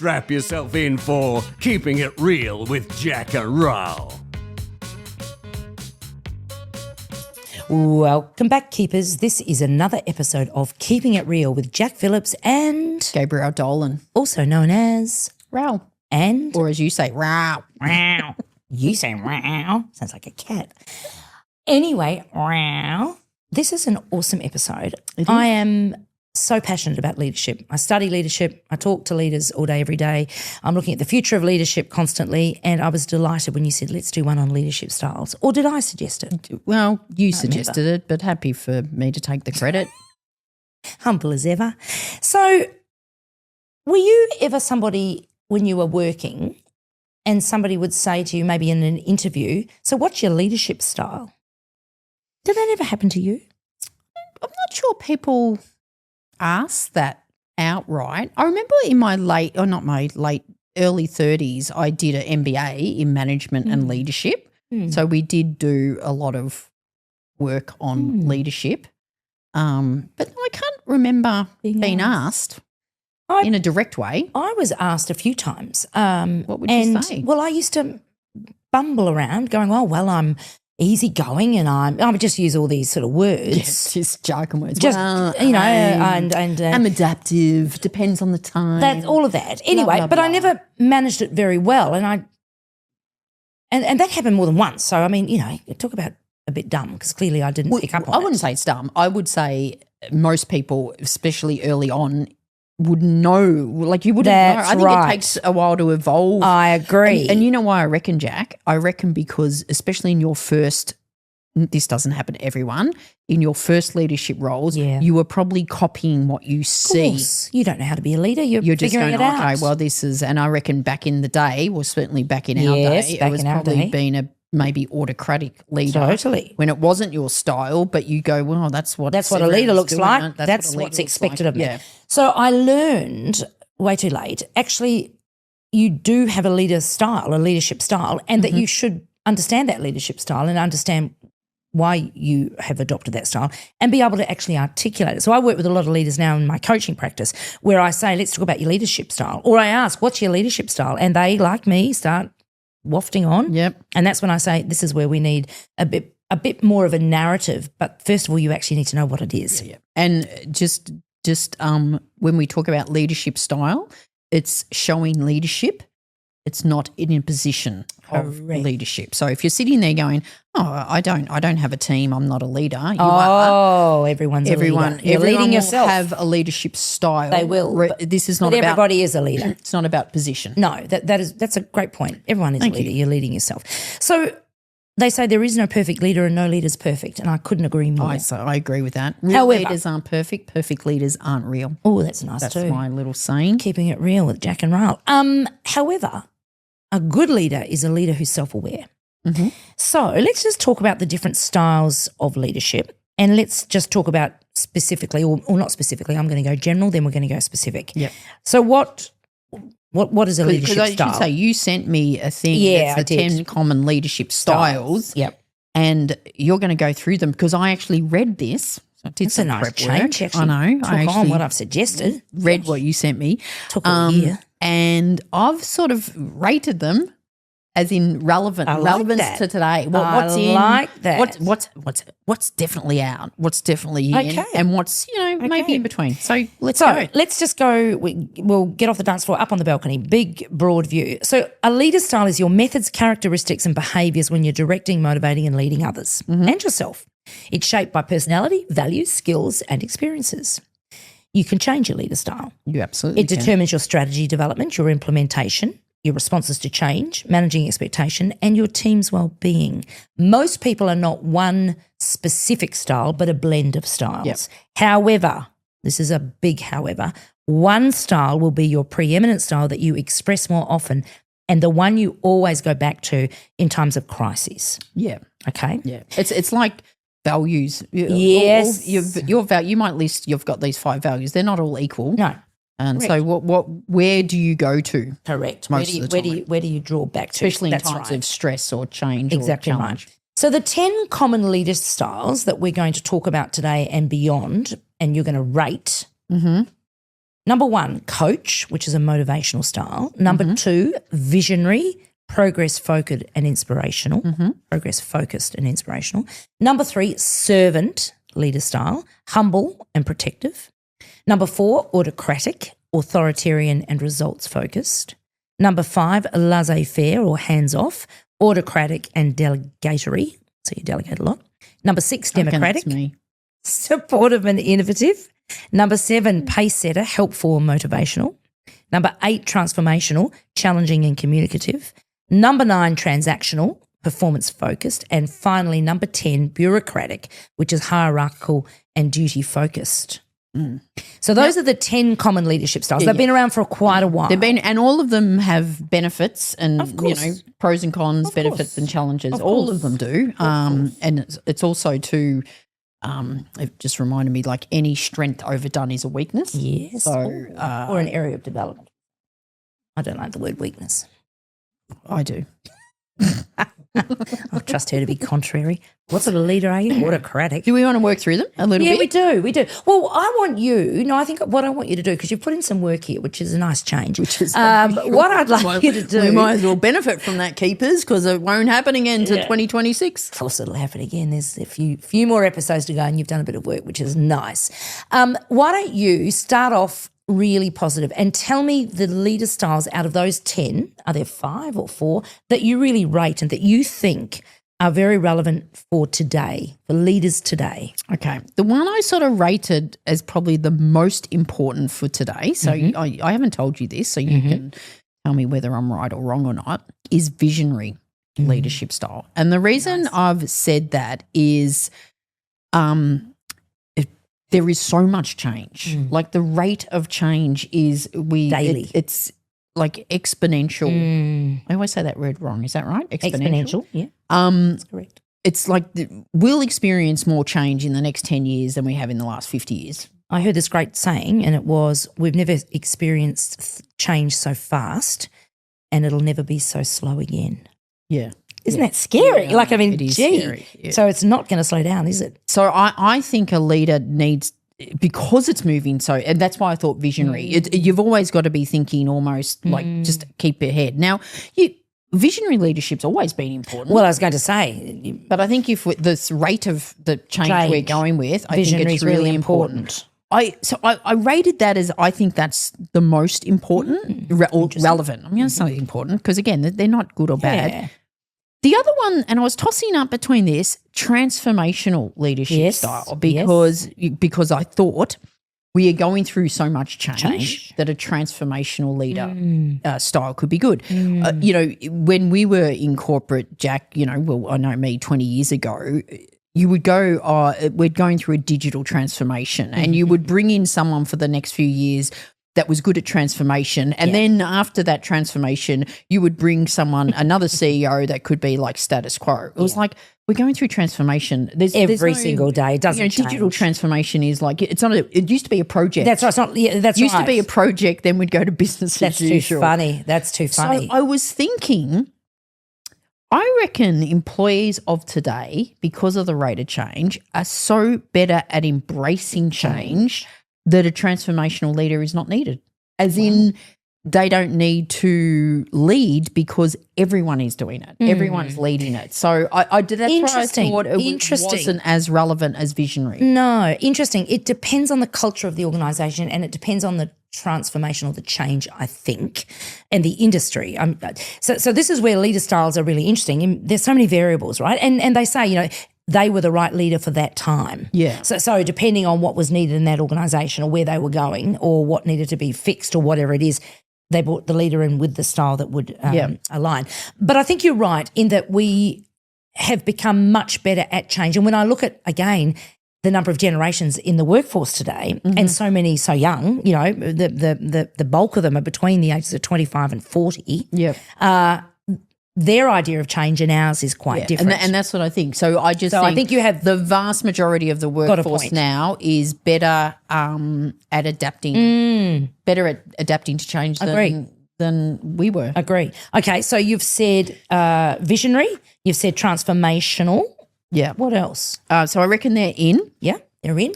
strap yourself in for Keeping It Real with Jac and Ral. Welcome back, Keepers. This is another episode of Keeping It Real with Jack Phillips and Gabriel Dolan. also known as Ral. and Or as you say, Ral. Wow. You say wow. Sounds like a cat. Anyway, wow. This is an awesome episode. I am so passionate about leadership. I study leadership. I talk to leaders all day, every day. I'm looking at the future of leadership constantly, and I was delighted when you said, let's do one on leadership styles. Or did I suggest it? Well, you suggested it, but happy for me to take the credit. Humble as ever. So were you ever somebody when you were working and somebody would say to you maybe in an interview, so what's your leadership style? Did that ever happen to you? I'm not sure people ask that outright. I remember in my early 30s, I did an MBA in management and leadership. So we did do a lot of work on leadership. But I can't remember being asked in a direct way. I was asked a few times. What would you say? Well, I used to bumble around going, oh, well, I'm easygoing and I would just use all these sort of words. Yes, just jargon words. Just, and I'm adaptive, depends on the time. That's all of that. Anyway, blah, but I blah. never managed it very well, and that happened more than once. So I mean, talk about a bit dumb because clearly I didn't pick up on it. I wouldn't say it's dumb. I would say most people, especially early on, would know. Like you wouldn't know. I think it takes a while to evolve. I agree. And you know why I reckon, Jack? I reckon because especially in your first, this doesn't happen to everyone, in your first leadership roles, you were probably copying what you see. Of course. You don't know how to be a leader. You're just figuring going, it out. okay, well this is, and I reckon back in the day, well certainly back in our day, it was probably been a maybe autocratic leader. Totally. When it wasn't your style, but you go, well, that's what a leader looks like. That's what's expected of me. Yeah. So I learned way too late, actually, you do have a leader style, a leadership style, and that you should understand that leadership style and understand why you have adopted that style and be able to actually articulate it. So I work with a lot of leaders now in my coaching practice where I say, let's talk about your leadership style. Or I ask, what's your leadership style? And they, like me, start wafting on. Yep. And that's when I say this is where we need a bit more of a narrative. But first of all, you actually need to know what it is. Yeah. And just when we talk about leadership style, it's showing leadership. It's not in a position of leadership. So if you're sitting there going, oh, I don't have a team, I'm not a leader. You are. Everyone's a leader. You're everyone leading will yourself. have a leadership style. They will. This is not but about everybody is a leader. It's not about position. No, that's a great point. Everyone is a leader. You're leading yourself. So they say there is no perfect leader and no leader's perfect, and I couldn't agree more. I agree with that. Real However, leaders aren't perfect. Perfect leaders aren't real. Oh, that's nice too. That's my little saying. Keeping it real with Jac and Ral. However, a good leader is a leader who's self-aware. Mm-hmm. So let's just talk about the different styles of leadership, and let's just talk about specifically, or not specifically. I'm going to go general, then we're going to go specific. Yep. So what is a leadership style? Because I should say you sent me a thing. Yeah, that's the 10 common leadership styles. Yep. And you're going to go through them because I actually read this. So I did It's some a nice prep change. work. Actually, I know. Took I on actually what I've suggested. read what you sent me. Took a year. And I've sort of rated them as in relevance to today. I like that. What's definitely out? What's definitely in? And what's maybe in between? So let's go. Let's just go. We'll get off the dance floor, up on the balcony. Big, broad view. So a leader style is your methods, characteristics, and behaviours when you're directing, motivating, and leading others and yourself. It's shaped by personality, values, skills, and experiences. You can change your leader style. You absolutely It determines your strategy development, your implementation, your responses to change, managing expectation, and your team's well-being. Most people are not one specific style, but a blend of styles. Yep. However, this is a big however, one style will be your preeminent style that you express more often and the one you always go back to in times of crises. Yeah. Okay? Yeah. It's like values. Yes. You might list you've got these 5 values. They're not all equal. No. And Correct. so where do you go to? Correct. Most of the time. Where do you draw back to? Especially in That's times right. of stress or change Exactly or challenge. right. So the 10 common leader styles that we're going to talk about today and beyond, and you're going to rate. Number Number 1, coach, which is a motivational style. Number 2, visionary, progress-focused and inspirational. Progress-focused and inspirational. Number 3, servant, leader style, humble and protective. Number 4, autocratic, authoritarian and results-focused. Number 5, laissez-faire or hands-off, autocratic and delegatory. So you delegate a lot. Number 6, democratic, That's me. supportive and innovative. Number 7, pace setter, helpful and motivational. Number 8, transformational, challenging and communicative. Number 9, transactional, performance-focused. And finally, number 10, bureaucratic, which is hierarchical and duty-focused. So those are the 10 common leadership styles. They've been around for quite a while. They've been, and all of them have benefits and Of course. pros and cons, benefits and challenges. All of them do, and it's also to. It just reminded me, like any strength overdone is a weakness. Yes. So, or an area of development. I don't like the word weakness. I do. I trust her to be contrary. What sort of leader are you? Autocratic. Do we want to work through them a little Yeah, bit? we do. Well, I want you, I think what I want you to do, because you've put in some work here, which is a nice change. Which is what I'd like you to do. We might as well benefit from that, keepers, because it won't happen again to 2026. Of course, it'll happen again. There's a few more episodes to go, and you've done a bit of work, which is nice. Why don't you start off really positive and tell me the leader styles out of those 10, are there 5 or 4, that you really rate and that you think are very relevant for today, for leaders today? Okay. The one I sort of rated as probably the most important for today, so I haven't told you this, so you can tell me whether I'm right or wrong or not, is visionary leadership style. And the reason I've said that is there is so much change. Like the rate of change is Daily. It's like exponential. I always say that word wrong. Is that right? Exponential, yeah. That's correct. It's like we'll experience more change in the next 10 years than we have in the last 50 years. I heard this great saying, and it was, we've never experienced change so fast, and it'll never be so slow again. Yeah. Isn't that scary? Yeah, it is scary. Yeah. So it's not going to slow down, is it? So I think a leader needs, because it's moving so, and that's why I thought visionary. You've always got to be thinking almost like just keep ahead. Now, visionary leadership's always been important. Well, I was going to say, but I think if with this rate of the change we're going with, I think visionary it's is really important. I rated that as, I think that's the most important or relevant. I'm going to say important because, again, they're not good or bad. Yeah. The other one, and I was tossing up between this, transformational leadership style, because I thought we are going through so much change that a transformational leader style could be good. When we were in corporate, Jack, I know me 20 years ago, you would go, we're going through a digital transformation, and you would bring in someone for the next few years that was good at transformation. And then after that transformation, you would bring someone, another CEO that could be like status quo. It was like, we're going through transformation. There's Every no, single day. It doesn't digital change. transformation is like, it used to be a project. That's right. It's not, that's It used right. to be a project, then we'd go to business That's as too usual. funny. That's too funny. So I was thinking, I reckon employees of today, because of the rate of change, are so better at embracing change that a transformational leader is not needed. As in, they don't need to lead because everyone is doing it. Everyone's leading it. So I did. That's why I thought it wasn't as relevant as visionary. No, interesting. It depends on the culture of the organisation, and it depends on the transformation or the change, I think, and the industry. So this is where leader styles are really interesting. And there's so many variables, right? And they say, they were the right leader for that time. Yeah. So depending on what was needed in that organisation or where they were going or what needed to be fixed or whatever it is, they brought the leader in with the style that would align. But I think you're right in that we have become much better at change. And when I look at, again, the number of generations in the workforce today, and so many so young, the bulk of them are between the ages of 25 and 40. Yeah. Their idea of change and ours is quite different. And that's what I think. So I think you have the vast majority of the workforce now is better at adapting, better at adapting to change than we were. Agree. Okay, so you've said visionary, you've said transformational. Yeah. What else? So I reckon they're in. Yeah, they're in.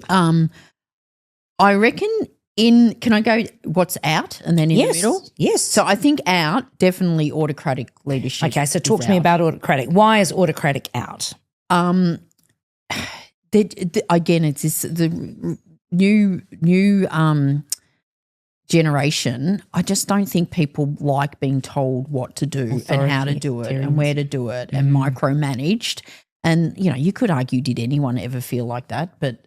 I reckon Can I go what's out and then in the middle? Yes. So I think out, definitely autocratic leadership. Okay, so talk is to me out. about autocratic. Why is autocratic out? Again, it's this the new generation. I just don't think people like being told what to do and how to do it and where to do it and micromanaged. And you could argue, did anyone ever feel like that? But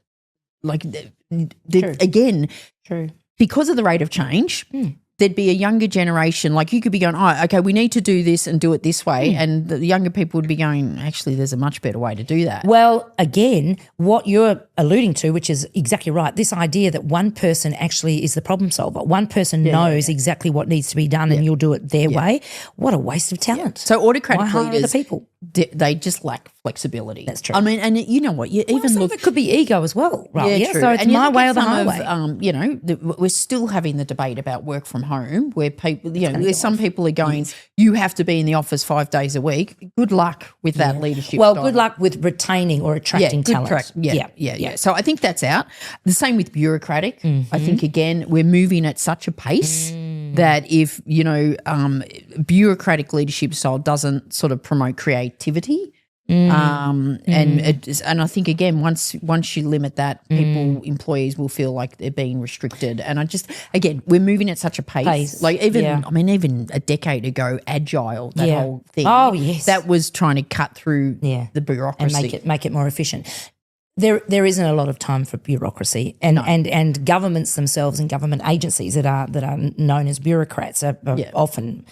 like again, True. because of the rate of change. There'd be a younger generation, like you could be going, oh, okay, we need to do this and do it this way. And the younger people would be going, actually, there's a much better way to do that. Well, again, what you're alluding to, which is exactly right, this idea that one person actually is the problem solver. One person knows exactly what needs to be done and you'll do it their way. What a waste of talent. So autocratic Why hire leaders, other people? they just lack flexibility. That's true. I mean, and you know what? You even Some look. of it could be ego as well, right? Yeah, true. So it's And you my look way at or the some highway. we're still having the debate about work from home where people, there's some people are going, you have to be in the office 5 days a week. Good luck with that leadership Well, style. good luck with retaining or attracting talent. Yeah. So I think that's out. The same with bureaucratic. Mm-hmm. I think, again, we're moving at such a pace that if, bureaucratic leadership style doesn't sort of promote creativity, and I think, again, once you limit that, employees will feel like they're being restricted. And again, we're moving at such a pace. Like even a decade ago, agile, that whole thing. Oh, yes. That was trying to cut through the bureaucracy. And make it more efficient. There isn't a lot of time for bureaucracy, and governments themselves and government agencies that are known as bureaucrats are often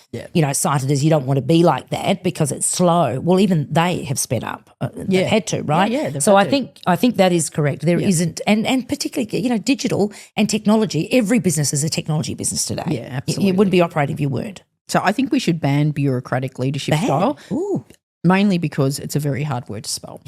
cited as you don't want to be like that because it's slow. Well, even they have sped up. They've had to, right? Yeah. So I think that is correct. There isn't, and particularly digital and technology. Every business is a technology business today. Yeah, absolutely. You wouldn't be operating if you weren't. So I think we should ban bureaucratic leadership style. Ooh. Mainly because it's a very hard word to spell.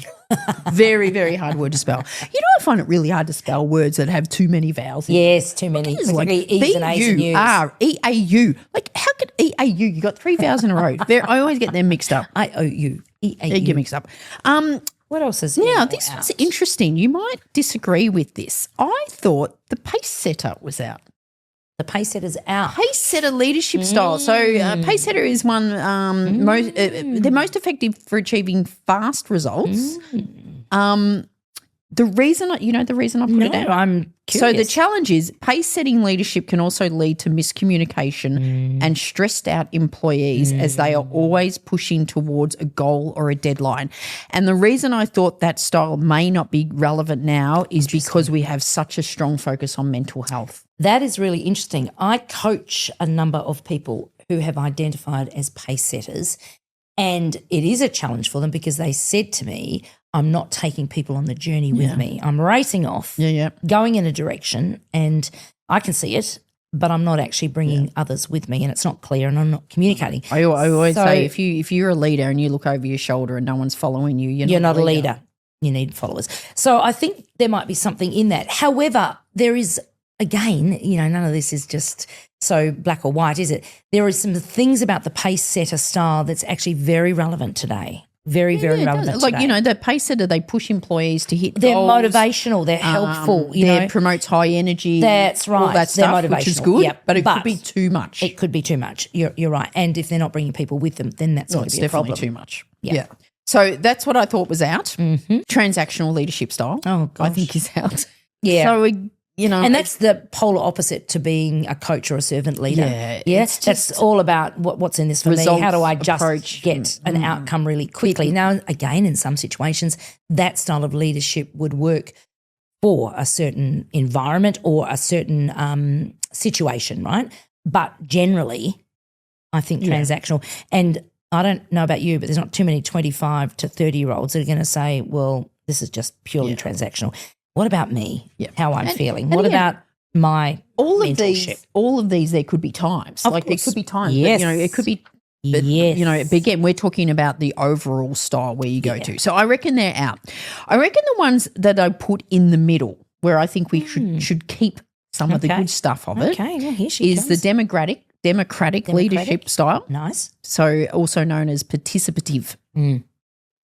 Very, very hard word to spell. I find it really hard to spell words that have too many vowels. Yes, too many. It's like E's and A's and U's. B-U-R-E-A-U. Like, how could E-A-U? You got 3 vowels in a row. I always get them mixed up. I-O-U. They E-A-U. get mixed up. What else is Now, in or this out? was interesting. You might disagree with this. I thought the pace setter was out. The pace setter's out. Pace setter leadership style. So pace setter is one they're most effective for achieving fast results. The reason I put it out. I'm So curious. the challenge is pace setting leadership can also lead to miscommunication and stressed out employees as they are always pushing towards a goal or a deadline. And the reason I thought that style may not be relevant now is because we have such a strong focus on mental health. That is really interesting. I coach a number of people who have identified as pace setters, and it is a challenge for them because they said to me, I'm not taking people on the journey with me. I'm racing off, going in a direction, and I can see it, but I'm not actually bringing others with me, and it's not clear, and I'm not communicating. I always say if you're a leader and you look over your shoulder and no one's following you, you're not a leader. You need followers. So I think there might be something in that. However, there is, again, none of this is just so black or white, is it? There are some things about the pace setter style that's actually very relevant today. Very relevant Like, today. the pace setter, they push employees to hit They're goals. motivational. They're helpful. Promotes high energy. That's right. All that They're stuff, which is motivational. good, Yep. but it But could be too much. It could be too much. You're right. And if they're not bringing people with them, then that's going it's to be a definitely problem. too much. Yeah. So that's what I thought was out. Transactional leadership style, Oh, I gosh. think is out. Yeah. So, And that's the polar opposite to being a coach or a servant leader. Yeah, it's that's all about what's in this for me. results, How do I just approach. get an outcome really quickly? Now, again, in some situations, that style of leadership would work for a certain environment or a certain situation, right? But generally, I think transactional. And I don't know about you, but there's not too many 25 to 30-year-olds that are going to say, well, this is just purely transactional. What about me? Yeah. How I'm feeling? and What again, about my mentorship? all of these, there could be times. Of Like course. there could be times. Yes. But, it could be. But, Yes. but again, we're talking about the overall style where you go to. So I reckon they're out. I reckon the ones that I put in the middle, where I think we should keep some of the good stuff of it, Okay, well, here she is the comes. democratic leadership style. Nice. So also known as participative.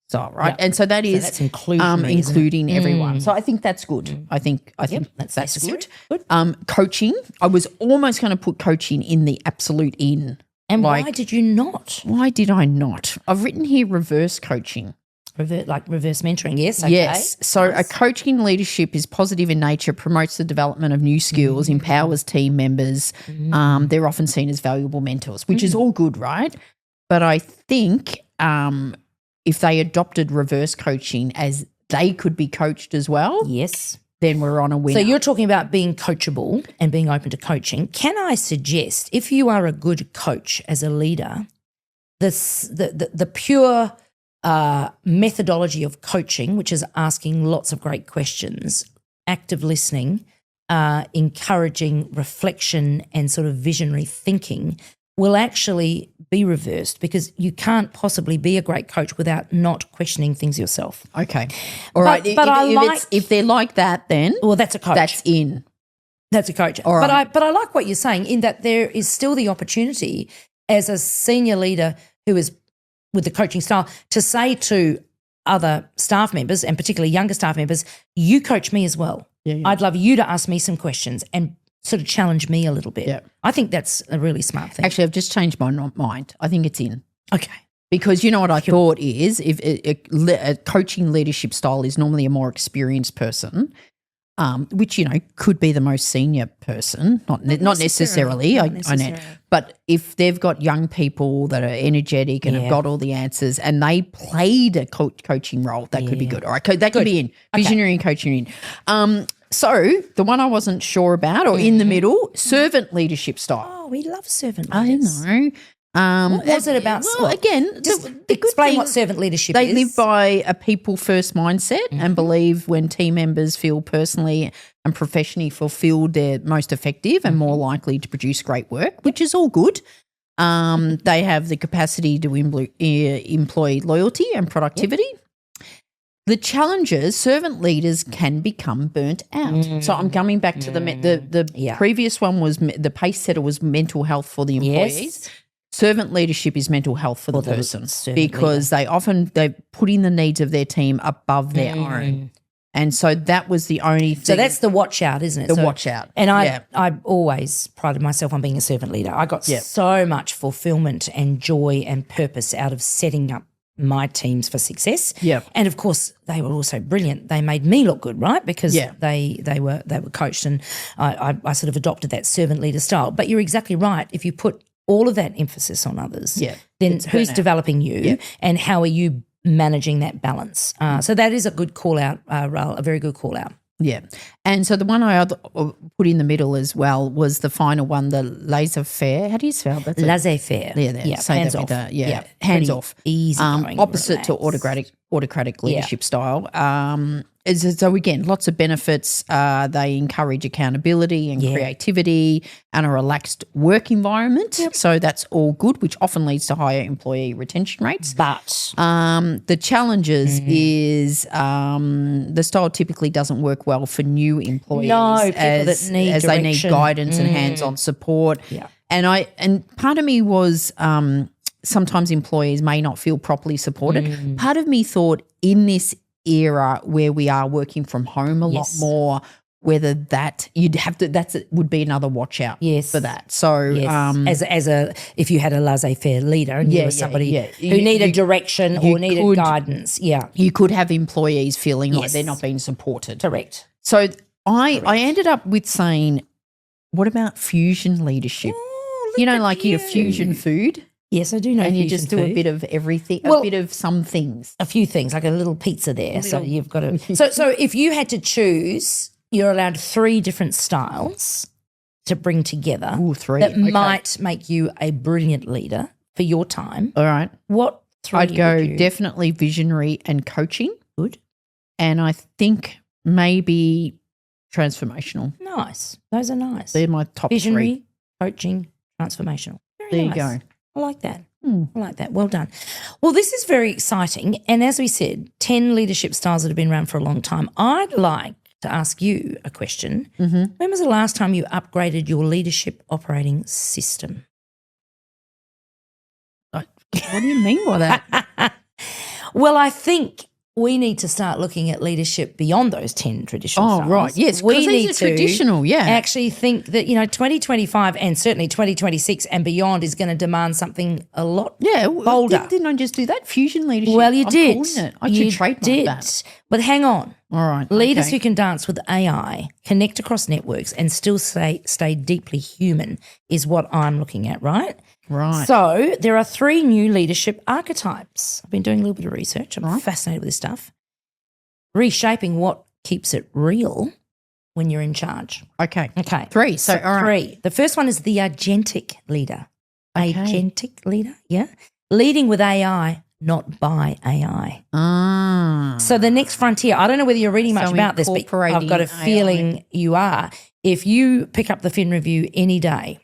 style, right? Yeah. And so that is that's inclusionary, isn't it? including everyone. So I think that's good. I think that's that's necessary. good. Coaching, I was almost going to put coaching in the absolute in. And why did you not? Why did I not? I've written here reverse coaching. Reverse mentoring, yes. Okay. Yes. So a coaching leadership is positive in nature, promotes the development of new skills, empowers team members. They're often seen as valuable mentors, which is all good, right? But I think if they adopted reverse coaching as they could be coached as well, Yes. then we're on a winner. So you're talking about being coachable and being open to coaching. Can I suggest, if you are a good coach as a leader, the pure methodology of coaching, which is asking lots of great questions, active listening, encouraging reflection and sort of visionary thinking, will actually be reversed, because you can't possibly be a great coach without not questioning things yourself. Okay. All right. If they're like that, then That's a coach. that's in. That's a coach. All right. But I like what you're saying, in that there is still the opportunity as a senior leader who is with the coaching style to say to other staff members, and particularly younger staff members, you coach me as well. Yeah. I'd love you to ask me some questions and sort of challenge me a little bit. Yeah. I think that's a really smart thing. Actually, I've just changed my mind. I think it's in. Okay. Because you know what I thought is, if a coaching leadership style is normally a more experienced person, which, could be the most senior person, not necessarily. I know. But if they've got young people that are energetic and have got all the answers, and they played a coaching role, that could be good. All right, that could be in. Visionary and coaching in. So the one I wasn't sure about, or in the middle, servant leadership style. Oh, we love servant leaders. I know. What was it about? Well, again, just the good explain thing- what servant leadership They is. live by a people-first mindset and believe when team members feel personally and professionally fulfilled, they're most effective and more likely to produce great work, which is all good. They have the capacity to employ loyalty and productivity. The challenges, servant leaders can become burnt out. So I'm coming back to the previous one was the pace setter was mental health for the employees. Yes. Servant leadership is mental health for the person, because they putting the needs of their team above their own. And so that was the only thing. So that's the watch out, isn't it? The watch out. And I always prided myself on being a servant leader. I got so much fulfillment and joy and purpose out of setting up my teams for success. Yeah. And of course they were also brilliant. They made me look good, right? Because they were coached, and I sort of adopted that servant leader style. But you're exactly right. If you put all of that emphasis on others, then who's developing you and how are you managing that balance? So that is a good call out, Ral, a very good call out. Yeah. And so the one I put in the middle as well was the final one, the laissez-faire. How do you spell that? Laissez-faire. Yeah. Hands off. Hands off. Easy going. Opposite to autocratic leadership style. So again, lots of benefits. They encourage accountability and creativity and a relaxed work environment. Yep. So that's all good, which often leads to higher employee retention rates. But the challenges is the style typically doesn't work well for new employees. No, people that need as they need guidance and hands-on support. Yeah. And part of me was sometimes employees may not feel properly supported. Part of me thought in this era where we are working from home a lot more, whether that would be another watch out for that. So if you had a laissez-faire leader and you were somebody who needed direction or needed guidance, you could have employees feeling like they're not being supported. Correct. So I ended up with saying, what about fusion leadership? Like your fusion food. Yes, I do know. And you just do a bit of everything, a bit of some things. A few things, like a little pizza there. So you've got to – so if you had to choose, you're allowed 3 different styles to bring together. Ooh, 3. That might make you a brilliant leader for your time. All right. What 3 I'd go definitely visionary and coaching. Good. And I think maybe transformational. Nice. Those are nice. They're my top 3. Visionary, coaching, transformational. Very nice. There you go. I like that. I like that. Well done. Well, this is very exciting. And as we said, 10 leadership styles that have been around for a long time. I'd like to ask you a question. When was the last time you upgraded your leadership operating system? What do you mean by that? Well, I think we need to start looking at leadership beyond those 10 traditional styles. Right. Yes, we because need these are traditional, yeah. actually think that, 2025 and certainly 2026 and beyond is going to demand something a lot bolder. Didn't I just do that? Fusion leadership. Well, you I'm did. calling it. I should trademark that. But hang on. All right. Leaders okay. who can dance with AI, connect across networks and still stay deeply human is what I'm looking at, right? Right. So there are 3 new leadership archetypes. I've been doing a little bit of research. I'm fascinated with this stuff. Reshaping what keeps it real when you're in charge. Okay. 3. So, all right. 3. The first one is the agentic leader. Agentic leader, yeah. Leading with AI, not by AI. So the next frontier, I don't know whether you're reading much about this, but I've got a feeling you are. If you pick up the Fin Review any day,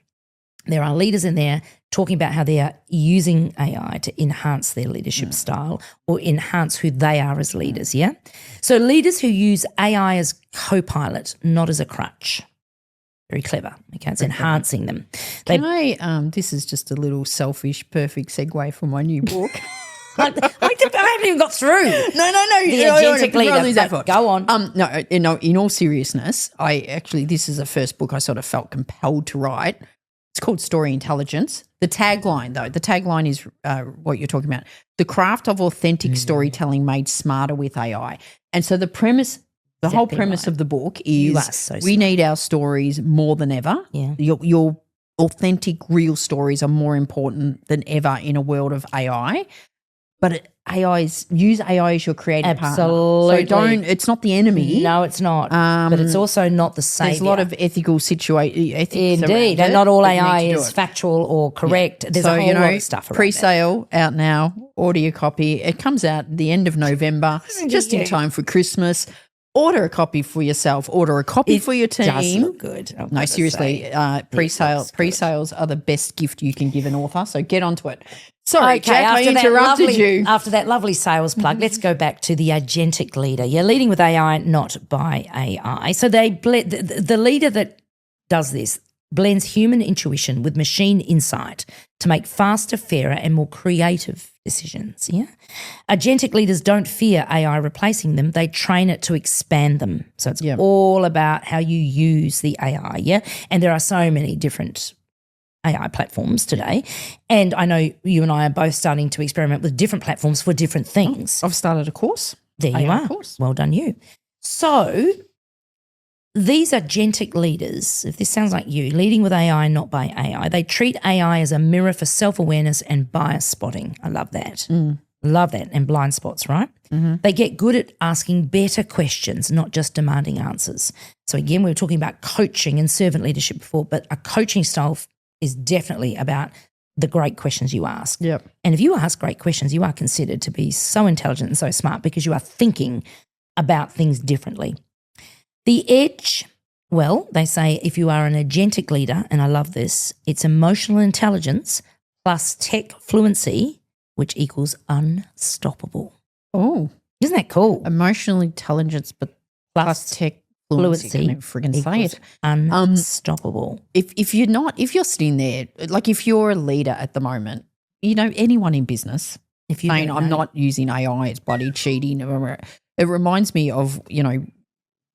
there are leaders in there talking about how they are using AI to enhance their leadership style or enhance who they are as leaders, yeah? So leaders who use AI as co-pilot, not as a crutch. Very clever. Okay, it's enhancing them. This is just a little selfish, perfect segue for my new book. I haven't even got through. No. The agentic leader. Go on. No, in all seriousness, this is the first book I sort of felt compelled to write. It's called Story Intelligence. The tagline is what you're talking about. The craft of authentic storytelling made smarter with AI. And so the premise, whole premise of the book is we need our stories more than ever. Yeah. Your authentic, real stories are more important than ever in a world of AI. But use AI as your creative partner. Absolutely. So it's not the enemy. No, it's not. But it's also not the savior. There's a lot of ethics Indeed. And not all AI is factual or correct. There's a whole lot of stuff around pre-sale out now, order your copy. It comes out at the end of November, just in time for Christmas. Order a copy for yourself. Order a copy for your team. It does look good. No, seriously, pre-sales are the best gift you can give an author, so get onto it. Sorry, Jack, I interrupted you. After that lovely sales plug, let's go back to the agentic leader. You're leading with AI, not by AI. So the leader that does this blends human intuition with machine insight to make faster, fairer and more creative decisions, yeah? Agentic leaders don't fear AI replacing them. They train it to expand them. So it's all about how you use the AI, yeah? And there are so many different AI platforms today. And I know you and I are both starting to experiment with different platforms for different things. I've started a course. There you are. Course. Well done you. So these agentic leaders, if this sounds like you, leading with AI, not by AI, they treat AI as a mirror for self-awareness and bias spotting. I love that. Love that. And blind spots, right? Mm-hmm. They get good at asking better questions, not just demanding answers. So again, we were talking about coaching and servant leadership before, but a coaching style is definitely about the great questions you ask. Yep. And if you ask great questions, you are considered to be so intelligent and so smart because you are thinking about things differently. The edge, well, they say if you are an agentic leader, and I love this, it's emotional intelligence plus tech fluency, which equals unstoppable. Oh. Isn't that cool? Emotional intelligence but plus tech fluency. I friggin' say it. Unstoppable. If you're sitting there, like if you're a leader at the moment, anyone in business, if you're saying I'm not using AI, it's bloody cheating. It reminds me of,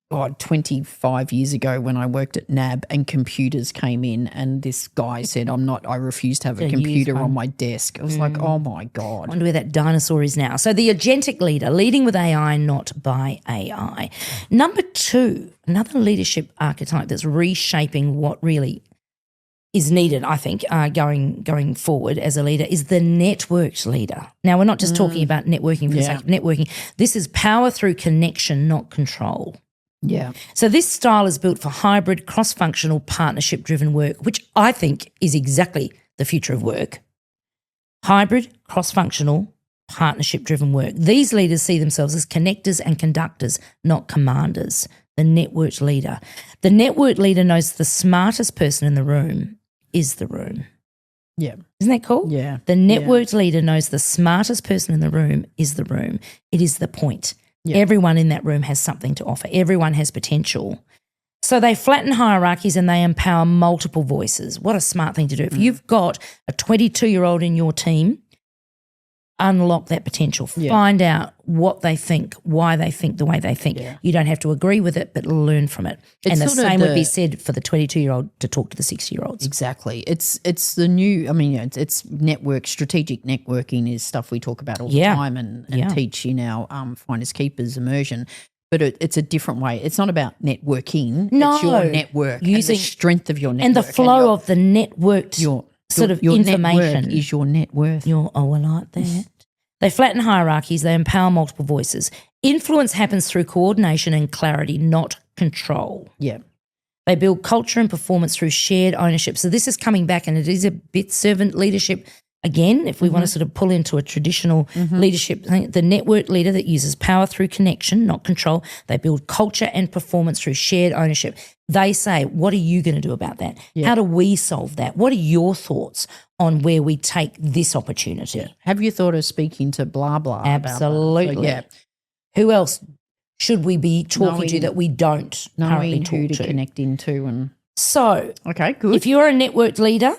25 years ago when I worked at NAB and computers came in and this guy said, I refuse to have a computer on my desk. I was like, oh my God. I wonder where that dinosaur is now. So the agentic leader, leading with AI, not by AI. Number 2, another leadership archetype that's reshaping what really is needed, I think, going forward as a leader is the networked leader. Now, we're not just talking about networking for the sake of networking. This is power through connection, not control. Yeah. So this style is built for hybrid, cross-functional, partnership-driven work, which I think is exactly the future of work. Hybrid, cross-functional, partnership-driven work. These leaders see themselves as connectors and conductors, not commanders. The networked leader. The networked leader knows the smartest person in the room is the room. Yeah. Isn't that cool? Yeah. The networked leader knows the smartest person in the room is the room. It is the point. Yeah. Everyone in that room has something to offer. Everyone has potential. So they flatten hierarchies and they empower multiple voices. What a smart thing to do. If you've got a 22-year-old in your team, unlock that potential. Find out what they think, why they think the way they think. Yeah. You don't have to agree with it, but learn from it. It's and the sort of same would be said for the 22-year-old to talk to the 60-year-olds. Exactly. It's the new, it's strategic networking is stuff we talk about all the time and teach in our Finders Keepers immersion. But it's a different way. It's not about networking. No. It's your network and the strength of your network. And the flow of the networked your information. Network is your net worth. I like that. They flatten hierarchies. They empower multiple voices. Influence happens through coordination and clarity, not control. Yeah. They build culture and performance through shared ownership. So this is coming back, and it is a bit servant leadership. Again, if we want to sort of pull into a traditional leadership thing, the network leader that uses power through connection, not control. They build culture and performance through shared ownership. They say, what are you going to do about that? Yeah. How do we solve that? What are your thoughts on where we take this opportunity? Yeah. Have you thought of speaking to blah, blah? Absolutely. About that? So, Who else should we be talking to that we don't currently knowing talk who to? to connect into. And So okay, good. if you're a networked leader,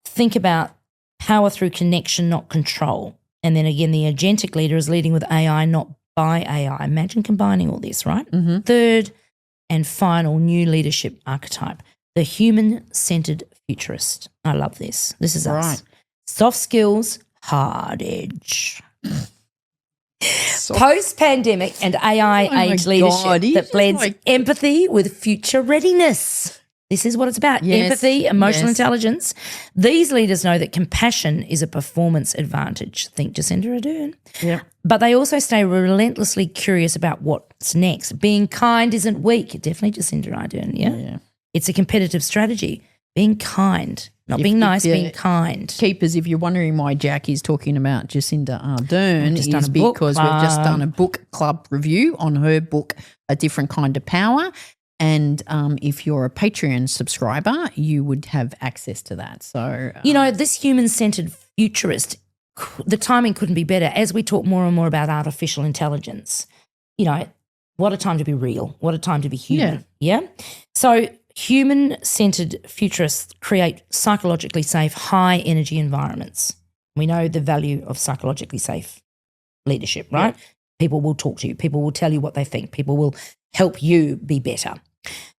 think about power through connection, not control. And then again, the agentic leader is leading with AI, not by AI. Imagine combining all this, right? Mm-hmm. Third and final new leadership archetype, the human-centered futurist. I love this. This is us. Right. Soft skills, hard edge. Post-pandemic and AI age leadership that blends empathy with future readiness. This is what it's about. Yes, Empathy, emotional yes. intelligence. These leaders know that compassion is a performance advantage. Think Jacinda Ardern. Yeah. But they also stay relentlessly curious about what's next. Being kind isn't weak. Definitely Jacinda Ardern, yeah? It's a competitive strategy. Being kind, not being nice, being kind. Keepers, if you're wondering why Jack is talking about Jacinda Ardern, just done is a book because we've just done a book club review on her book, A Different Kind of Power. And if you're a Patreon subscriber, you would have access to that. So, this human-centered futurist, the timing couldn't be better. As we talk more and more about artificial intelligence, what a time to be real. What a time to be human. Yeah? So human-centered futurists create psychologically safe, high-energy environments. We know the value of psychologically safe leadership, right? Yeah. People will talk to you. People will tell you what they think. People will help you be better.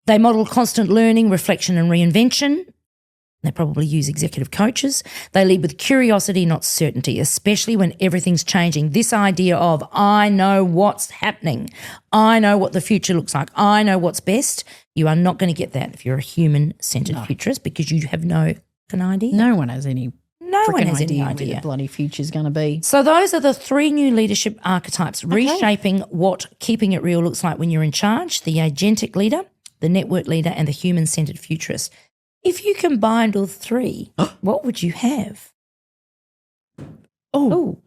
They model constant learning, reflection and reinvention. They probably use executive coaches. They lead with curiosity, not certainty, especially when everything's changing. This idea of, I know what's happening. I know what the future looks like. I know what's best. You are not going to get that if you're a human-centered futurist because you have no idea. No one has any idea where the bloody future's going to be. So those are the 3 new leadership archetypes, reshaping what keeping it real looks like when you're in charge, the agentic leader, the network leader, and the human-centered futurist. If you combined all 3, what would you have? Oh.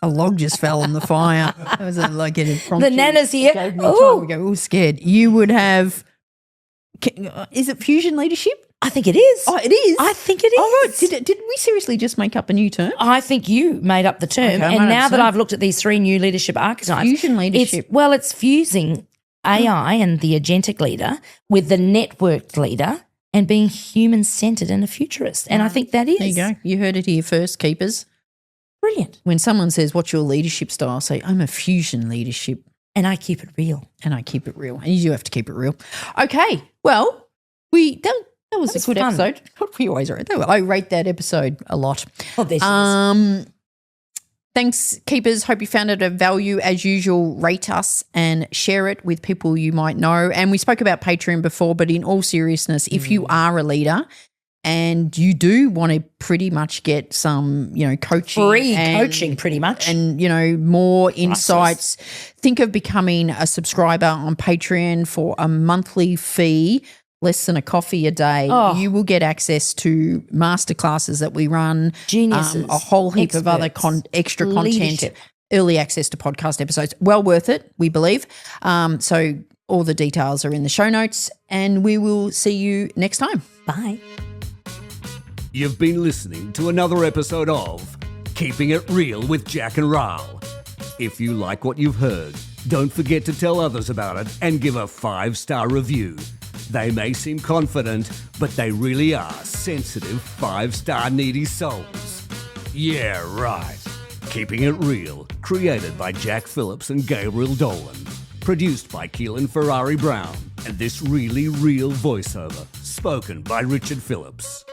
A log just fell on the fire. That was like an impromptu. The nana's here. Gave me time to go, scared. You would have, is it fusion leadership? I think it is. Oh, it is? I think it is. Oh, right. Did we seriously just make up a new term? I think you made up the term. Okay, and now that I've looked at these 3 new leadership archetypes. Fusion leadership. It's fusing AI and the agentic leader with the networked leader and being human-centered and a futurist. And I think that is. There you go. You heard it here first, keepers. Brilliant. When someone says, what's your leadership style? Say, I'm a fusion leadership. And I keep it real. And you do have to keep it real. Okay. Well, that was a good fun. episode. We always rate that. I rate that episode a lot. Oh, there she is. Thanks, keepers. Hope you found it of value. As usual, rate us and share it with people you might know. And we spoke about Patreon before, but in all seriousness, if you are a leader and you do want to pretty much get some, coaching. Free coaching pretty much. And, more insights, think of becoming a subscriber on Patreon for a monthly fee. Less than a coffee a day, you will get access to masterclasses that we run, geniuses, a whole heap of other extra content, early access to podcast episodes. Well worth it, we believe. So all the details are in the show notes, and we will see you next time. Bye. You've been listening to another episode of Keeping It Real with Jac and Ral. If you like what you've heard, don't forget to tell others about it and give a 5-star review. They may seem confident, but they really are sensitive 5-star needy souls. Yeah, right. Keeping It Real, created by Jack Phillips and Gabriel Dolan. Produced by Keehlan Ferrari-Brown. And this really real voiceover, spoken by Richard Phillips.